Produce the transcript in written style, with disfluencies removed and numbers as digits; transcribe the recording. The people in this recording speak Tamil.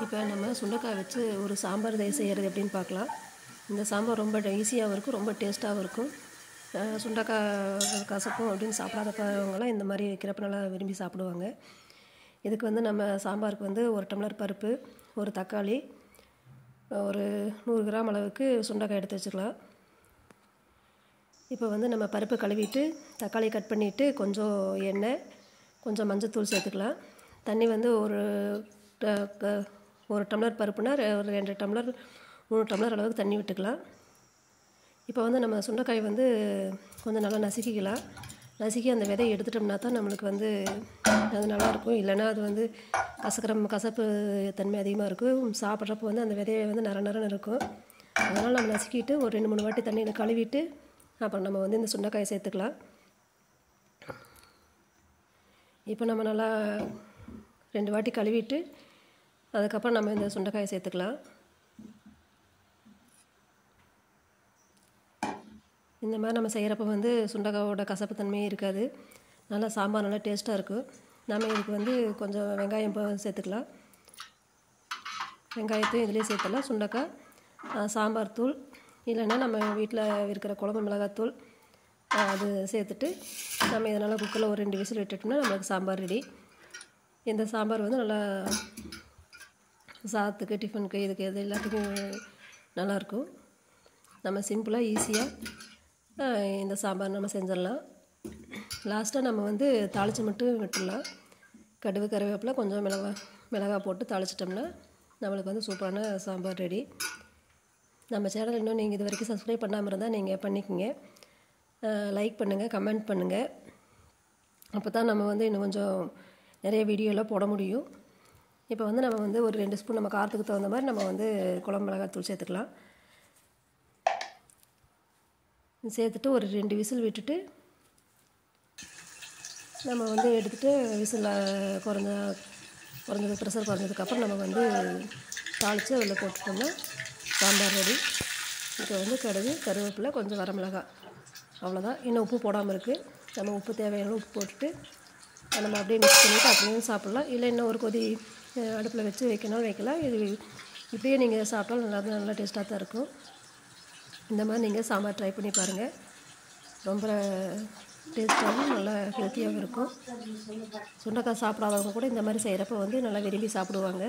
இப்போ நம்ம சுண்டைக்காய் வச்சு ஒரு சாம்பார் செய்கிறது எப்படின்னு பார்க்கலாம். இந்த சாம்பார் ரொம்ப ஈஸியாகவும் இருக்கும், ரொம்ப டேஸ்ட்டாகவும் இருக்கும். சுண்டைக்காய் கசக்கும் அப்படின்னு சாப்பிடாதவங்களாம் இந்த மாதிரி வைக்கிறப்ப நல்லா விரும்பி சாப்பிடுவாங்க. இதுக்கு வந்து நம்ம சாம்பாருக்கு வந்து 1 டம்ளர் பருப்பு, ஒரு தக்காளி, ஒரு 100 கிராம் அளவுக்கு சுண்டைக்காய் எடுத்து வச்சுக்கலாம். இப்போ வந்து நம்ம பருப்பை கழுவிட்டு தக்காளி கட் பண்ணிவிட்டு கொஞ்சம் எண்ணெய், கொஞ்சம் மஞ்சத்தூள் சேர்த்துக்கலாம். தண்ணி வந்து ஒரு டம்ளர் பருப்புனா ஒரு 2 டம்ளர் 3 டம்ளர் அளவுக்கு தண்ணி விட்டுக்கலாம். இப்போ வந்து நம்ம சுண்டைக்காய் வந்து கொஞ்சம் நல்லா நசுக்கிக்கலாம். நசுக்கி அந்த விதையை எடுத்துட்டோம்னா தான் நம்மளுக்கு வந்து அது நல்லாயிருக்கும். இல்லைன்னா அது வந்து கசப்பு தன்மை அதிகமாக இருக்கும். சாப்பிட்றப்போ வந்து அந்த விதையை வந்து நரன்னு இருக்கும். அதனால் நம்ம நசுக்கிட்டு ஒரு 2-3 வாட்டி தண்ணியில் கழுவிட்டு அப்புறம் நம்ம வந்து இந்த சுண்டைக்காயை சேர்த்துக்கலாம். இப்போ நம்ம நல்லா 2 வாட்டி கழுவிட்டு அதுக்கப்புறம் நம்ம இந்த சுண்டைக்காயை சேர்த்துக்கலாம். இந்த மாதிரி நம்ம செய்கிறப்ப வந்து சுண்டைக்காயோட கசப்பு தன்மையே இருக்காது. நல்லா சாம்பார் நல்லா டேஸ்ட்டாக இருக்கும். நம்ம இதுக்கு வந்து கொஞ்சம் வெங்காயம் சேர்த்துக்கலாம். வெங்காயத்தையும் இதிலே சேர்த்துலாம். சுண்டைக்காய், சாம்பார் தூள், இல்லைன்னா நம்ம வீட்டில் இருக்கிற குழம்பு மிளகாத்தூள் அது சேர்த்துட்டு நம்ம இதனால் குக்கரில் ஒரு 2 விசில் விட்டுட்டோம்னா நம்மளுக்கு சாம்பார் ரெடி. இந்த சாம்பார் வந்து நல்லா சாதத்துக்கு, டிஃபனுக்கு, இதுக்கு எது எல்லாத்துக்கும் நல்லாயிருக்கும். நம்ம சிம்பிளாக ஈஸியாக இந்த சாம்பார் நம்ம செஞ்சிடலாம். லாஸ்ட்டாக நம்ம வந்து தாளித்து மட்டும் விட்டுடலாம். கடுகு, கருவேப்பிலை, கொஞ்சம் மிளகாய் போட்டு தாளிச்சிட்டோம்னா நம்மளுக்கு வந்து சூப்பரான சாம்பார் ரெடி. நம்ம சேனல் இன்னும் நீங்கள் இது வரைக்கும் சப்ஸ்கிரைப் பண்ணாமல் இருந்தால் நீங்கள் பண்ணிக்கோங்க. லைக் பண்ணுங்கள், கமெண்ட் பண்ணுங்கள். அப்போ தான் நம்ம வந்து இன்னும் கொஞ்சம் நிறைய வீடியோலாம் போட முடியும். இப்போ வந்து நம்ம வந்து ஒரு 2 ஸ்பூன் நம்ம காரத்துக்கு தகுந்த மாதிரி நம்ம வந்து குழம்பு மிளகாத்தூள் சேர்த்துக்கலாம். சேர்த்துட்டு ஒரு 2 விசில் விட்டுட்டு நம்ம வந்து எடுத்துகிட்டு விசில் குறைஞ்சது ப்ரெஷர் குறைஞ்சதுக்கப்புறம் நம்ம வந்து தாளித்து அதில் போட்டுட்டோம்னா சாம்பார் ரெடி. இப்போ வந்து கடுகு, கருவேப்பிலை, கொஞ்சம் வரமிளகாய், அவ்வளோதான். இன்னும் உப்பு போடாமல் இருக்குது. நம்ம உப்பு தேவையான உப்பு போட்டுட்டு நம்ம அப்படியே மிக்ஸ் பண்ணிவிட்டு அப்படியே சாப்பிட்லாம். இல்லை இன்னும் ஒரு கொதி அடுப்பில் வச்சு வைக்கலாம். இது இப்படியே நீங்கள் சாப்பிட்டாலும் நல்லா டேஸ்ட்டாக தான் இருக்கும். இந்த மாதிரி நீங்கள் சாம்பார் ட்ரை பண்ணி பாருங்கள். ரொம்ப டேஸ்ட்டாகவும் நல்லா ஹெல்த்தியாகவும் இருக்கும். சுண்டைக்காய் சாப்பிடாதவங்க கூட இந்த மாதிரி செய்கிறப்ப வந்து நல்லா விரும்பி சாப்பிடுவாங்க.